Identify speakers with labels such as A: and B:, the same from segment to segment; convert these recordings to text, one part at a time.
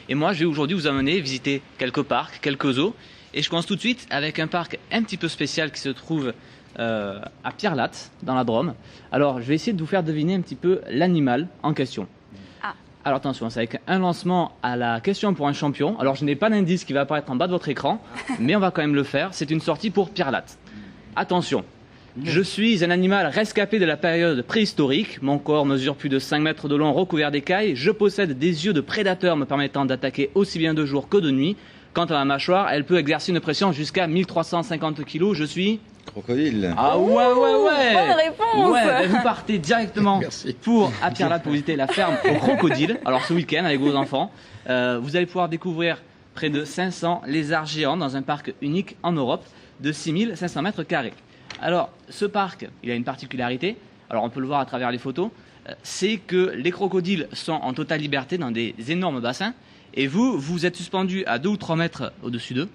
A: Et moi, je vais aujourd'hui vous amener visiter quelques parcs, quelques zoos. Et je commence tout de suite avec un parc un petit peu spécial qui se trouve à Pierrelatte, dans la Drôme. Alors, je vais essayer de vous faire deviner un petit peu l'animal en question.
B: Ah.
A: Alors attention, c'est avec un lancement à la question pour un champion. Alors, je n'ai pas d'indice qui va apparaître en bas de votre écran, mais on va quand même le faire. C'est une sortie pour Pierrelatte. Attention. Je suis un animal rescapé de la période préhistorique. Mon corps mesure plus de 5 mètres de long, recouvert d'écailles. Je possède des yeux de prédateur me permettant d'attaquer aussi bien de jour que de nuit. Quant à ma mâchoire, elle peut exercer une pression jusqu'à 1350 kg. Je suis...
C: Crocodile.
A: Ah ouais.
B: Bonne réponse.
A: Ouais, vous partez directement à Pierrelatte pour visiter la ferme au crocodile. Alors ce week-end avec vos enfants, vous allez pouvoir découvrir près de 500 lézards géants dans un parc unique en Europe de 6500 mètres carrés. Alors, ce parc, il a une particularité, alors on peut le voir à travers les photos, c'est que les crocodiles sont en totale liberté dans des énormes bassins, et vous êtes suspendu à 2 ou 3 mètres au-dessus d'eux,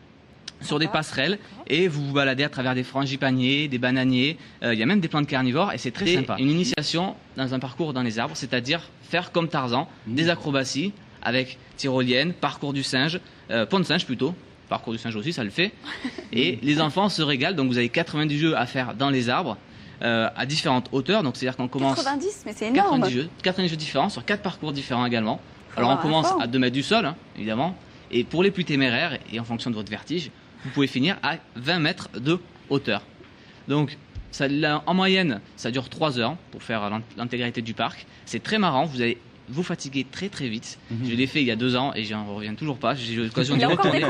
A: sur des passerelles, et vous vous baladez à travers des frangipaniers, des bananiers, il y a même des plantes carnivores, et c'est très sympa. Une initiation dans un parcours dans les arbres, c'est-à-dire faire comme Tarzan, des acrobaties, avec tyrolienne, parcours du singe, pont de singe plutôt, parcours du singe aussi, ça le fait. Et les enfants se régalent, donc vous avez 90 jeux à faire dans les arbres, à différentes hauteurs. Donc c'est-à-dire qu'on commence...
B: 90, mais c'est énorme.
A: 90 jeux différents, sur 4 parcours différents également. Alors on commence à 2 mètres du sol, hein, évidemment. Et pour les plus téméraires, et en fonction de votre vertige, vous pouvez finir à 20 mètres de hauteur. Donc ça, en moyenne, ça dure 3 heures pour faire l'intégralité du parc. C'est très marrant, vous allez vous fatiguez très vite. Je l'ai fait il y a 2 ans et j'en reviens toujours pas. J'ai l'occasion d'y retourner.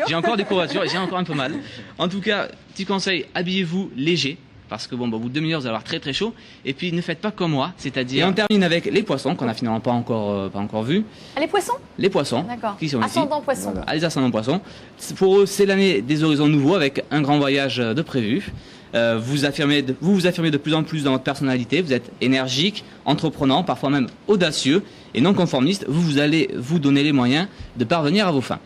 A: J'ai encore des courbatures et j'ai encore un peu mal. En tout cas, petit conseil, habillez-vous léger. Parce que bon, au bout de 2 minutes, vous allez avoir très très chaud. Et puis ne faites pas comme moi, c'est-à-dire... Et on termine avec les poissons qu'on n'a finalement pas encore vus.
B: Ah, les poissons?
A: Les poissons.
B: D'accord.
A: Qui sont ici.
B: Ascendant poisson.
A: Voilà. Les ascendants poissons. Pour eux, c'est l'année des horizons nouveaux avec un grand voyage de prévu. Vous vous affirmez de plus en plus dans votre personnalité, vous êtes énergique, entreprenant, parfois même audacieux et non conformiste. Vous allez vous donner les moyens de parvenir à vos fins.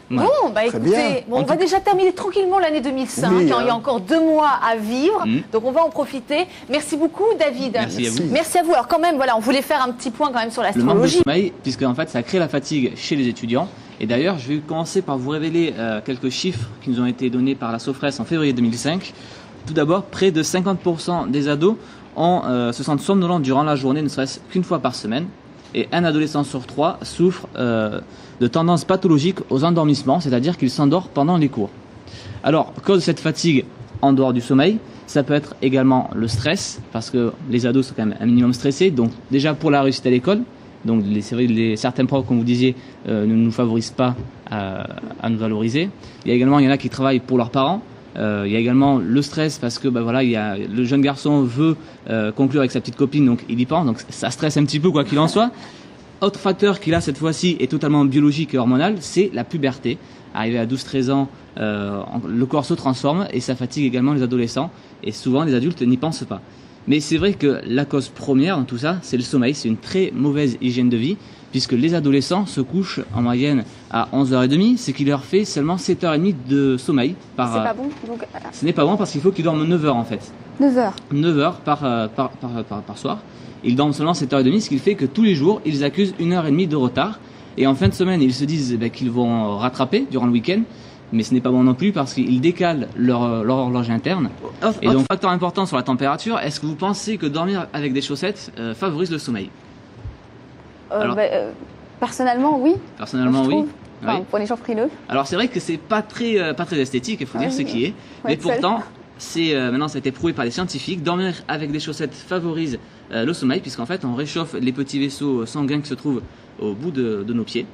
B: Ouais. Bon, bah écoutez, on va déjà terminer tranquillement l'année 2005, il y a encore 2 mois à vivre, donc on va en profiter. Merci beaucoup David.
A: Merci à vous.
B: Merci à vous. Alors quand même, voilà, on voulait faire un petit point quand même sur l'astrologie.
A: Le manque de sommeil, puisque en fait ça crée la fatigue chez les étudiants. Et d'ailleurs, je vais commencer par vous révéler quelques chiffres qui nous ont été donnés par la Sofres en février 2005. Tout d'abord, près de 50% des ados se sentent somnolents durant la journée, ne serait-ce qu'une fois par semaine. Et un adolescent sur 3 souffre de tendances pathologiques aux endormissements, c'est-à-dire qu'il s'endort pendant les cours. Alors, cause de cette fatigue en dehors du sommeil, ça peut être également le stress, parce que les ados sont quand même un minimum stressés, donc déjà pour la réussite à l'école, donc c'est vrai que certains profs, comme vous disiez, ne nous favorisent pas à nous valoriser. Il y en a qui travaillent pour leurs parents. Il y a également le stress parce que le jeune garçon veut conclure avec sa petite copine, donc il y pense, donc ça stresse un petit peu quoi qu'il en soit. Autre facteur qui là cette fois-ci est totalement biologique et hormonal, c'est la puberté. Arrivé à 12-13 ans, le corps se transforme et ça fatigue également les adolescents et souvent les adultes n'y pensent pas. Mais c'est vrai que la cause première dans tout ça, c'est le sommeil, c'est une très mauvaise hygiène de vie puisque les adolescents se couchent en moyenne à 11h30, ce qui leur fait seulement 7h30 de sommeil par...
B: C'est pas bon donc...
A: Ce n'est pas bon parce qu'il faut qu'ils dorment 9h en fait.
B: 9h
A: 9h par soir. Ils dorment seulement 7h30, ce qui fait que tous les jours, ils accusent 1h30 de retard. Et en fin de semaine, ils se disent qu'ils vont rattraper durant le week-end. Mais ce n'est pas bon non plus parce qu'ils décalent leur horloge interne. Et donc, facteur important sur la température, est-ce que vous pensez que dormir avec des chaussettes favorise le sommeil?
B: Personnellement, oui.
A: Personnellement, oui.
B: Enfin, pour les gens frileux.
A: Alors c'est vrai que c'est pas très esthétique, il faut dire ce qui est. Mais pourtant, maintenant ça a été prouvé par les scientifiques, dormir avec des chaussettes favorise le sommeil, puisqu'en fait on réchauffe les petits vaisseaux sanguins qui se trouvent au bout de nos pieds.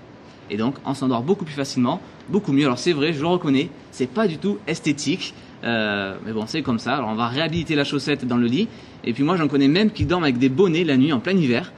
A: Et donc on s'endort beaucoup plus facilement, beaucoup mieux. Alors c'est vrai, je le reconnais, c'est pas du tout esthétique. Mais bon, c'est comme ça. Alors on va réhabiliter la chaussette dans le lit. Et puis moi j'en connais même qui dorment avec des bonnets la nuit en plein hiver.